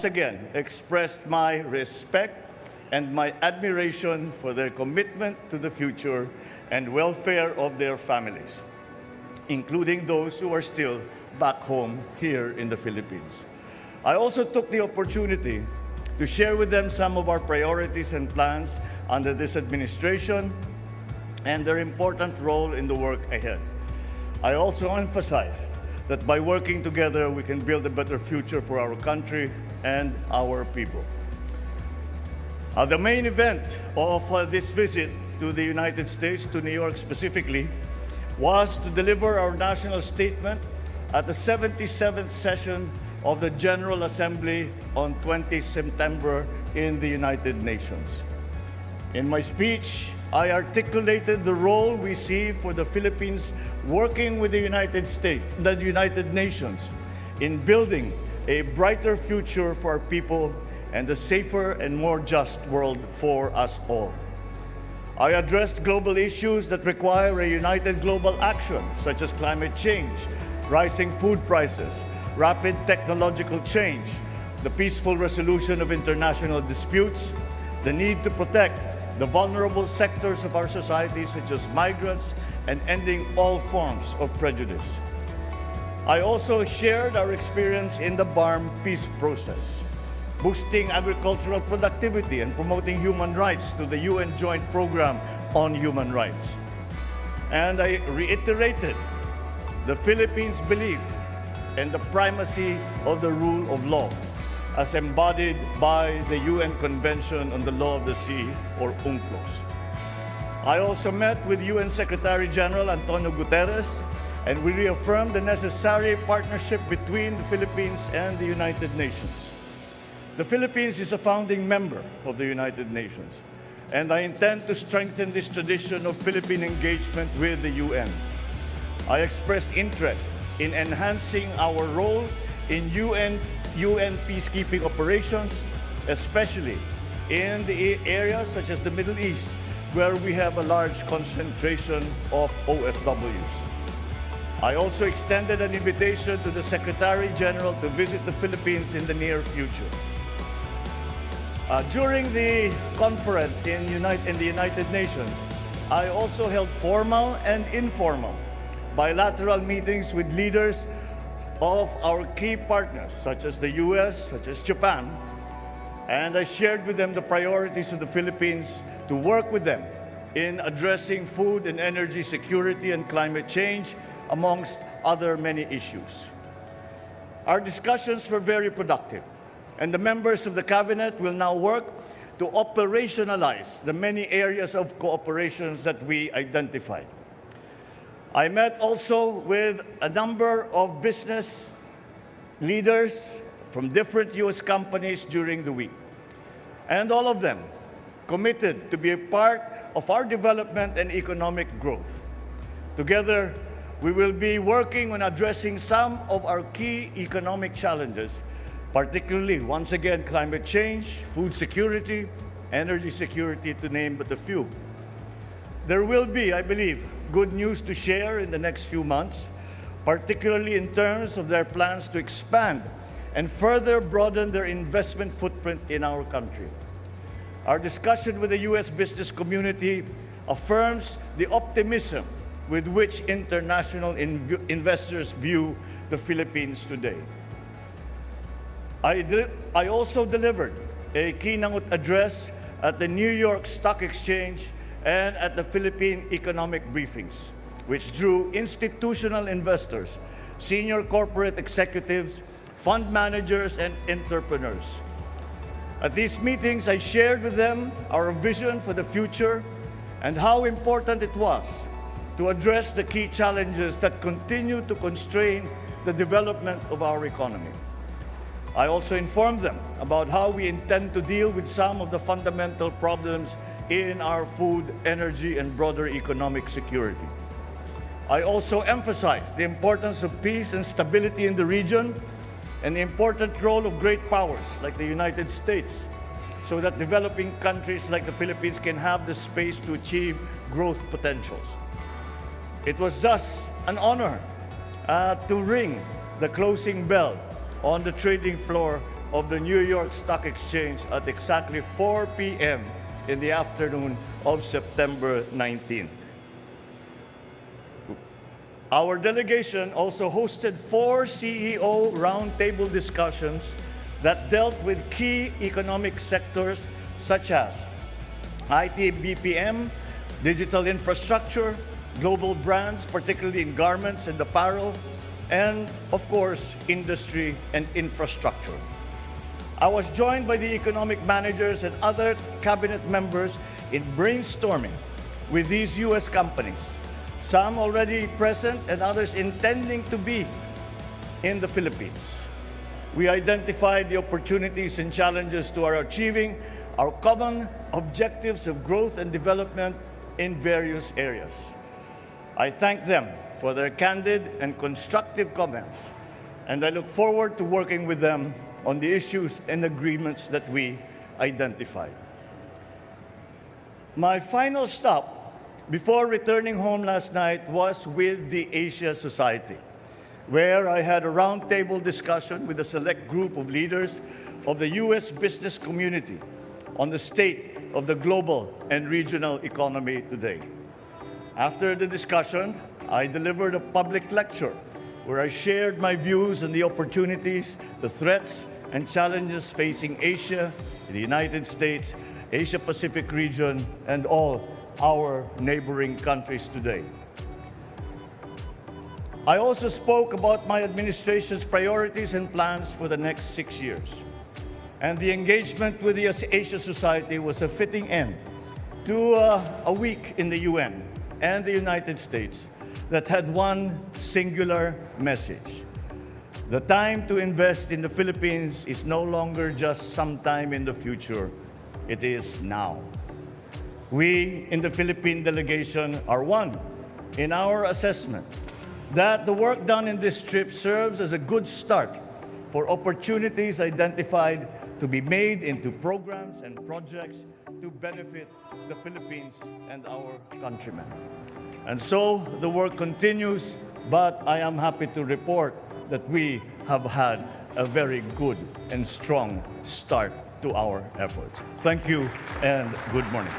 once again expressed my respect and my admiration for their commitment to the future and welfare of their families, including those who are still back home here in the Philippines. I also took the opportunity to share with them some of our priorities and plans under this administration and their important role in the work ahead. I also emphasized that by working together, we can build a better future for our country and our people. The main event of this visit to the United States, to New York specifically, was to deliver our national statement at the 77th session of the General Assembly on 20 September in the United Nations. In my speech, I articulated the role we see for the Philippines working with the United States, the United Nations, in building a brighter future for our people and a safer and more just world for us all. I addressed global issues that require a united global action, such as climate change, rising food prices, rapid technological change, the peaceful resolution of international disputes, the need to protect the vulnerable sectors of our society, such as migrants, and ending all forms of prejudice. I also shared our experience in the BARM peace process, boosting agricultural productivity and promoting human rights to the UN Joint Program on Human Rights. And I reiterated the Philippines' belief in the primacy of the rule of law, as embodied by the UN Convention on the Law of the Sea, or UNCLOS. I also met with UN Secretary General Antonio Guterres, and we reaffirmed the necessary partnership between the Philippines and the United Nations. The Philippines is a founding member of the United Nations, and I intend to strengthen this tradition of Philippine engagement with the UN. I expressed interest in enhancing our role in UN peacekeeping operations, especially in the areas such as the Middle East, where we have a large concentration of OFWs. I also extended an invitation to the Secretary General to visit the Philippines in the near future. During the conference in the United Nations, I also held formal and informal bilateral meetings with leaders of our key partners, such as the US, such as Japan, and I shared with them the priorities of the Philippines to work with them in addressing food and energy security and climate change, amongst other many issues. Our discussions were very productive, and the members of the Cabinet will now work to operationalize the many areas of cooperations that we identified. I met also with a number of business leaders from different US companies during the week, and all of them committed to be a part of our development and economic growth. Together, we will be working on addressing some of our key economic challenges, particularly, once again, climate change, food security, energy security, to name but a few. There will be, I believe, good news to share in the next few months, particularly in terms of their plans to expand and further broaden their investment footprint in our country. Our discussion with the US business community affirms the optimism with which international investors view the Philippines today. I also delivered a keynote address at the New York Stock Exchange and at the Philippine economic briefings, which drew institutional investors, senior corporate executives, fund managers, and entrepreneurs. At these meetings, I shared with them our vision for the future and how important it was to address the key challenges that continue to constrain the development of our economy. I also informed them about how we intend to deal with some of the fundamental problems in our food, energy, and broader economic security. I also emphasized the importance of peace and stability in the region and the important role of great powers like the United States, so that developing countries like the Philippines can have the space to achieve growth potentials. It was thus an honor to ring the closing bell on the trading floor of the New York Stock Exchange at exactly 4 p.m. in the afternoon of September 19th. Our delegation also hosted 4 CEO roundtable discussions that dealt with key economic sectors such as IT BPM, digital infrastructure, global brands, particularly in garments and apparel, and of course, industry and infrastructure. I was joined by the economic managers and other cabinet members in brainstorming with these U.S. companies, some already present and others intending to be in the Philippines. We identified the opportunities and challenges to our achieving our common objectives of growth and development in various areas. I thank them for their candid and constructive comments, and I look forward to working with them on the issues and agreements that we identified. My final stop before returning home last night was with the Asia Society, where I had a roundtable discussion with a select group of leaders of the U.S. business community on the state of the global and regional economy today. After the discussion, I delivered a public lecture where I shared my views on the opportunities, the threats, and challenges facing Asia, the United States, Asia-Pacific region, and all our neighboring countries today. I also spoke about my administration's priorities and plans for the next 6 years. And the engagement with the Asia Society was a fitting end to a week in the UN and the United States that had one singular message. The time to invest in the Philippines is no longer just sometime in the future, it is now. We in the Philippine delegation are one in our assessment that the work done in this trip serves as a good start for opportunities identified to be made into programs and projects to benefit the Philippines and our countrymen. And so the work continues, but I am happy to report that we have had a very good and strong start to our efforts. Thank you and good morning.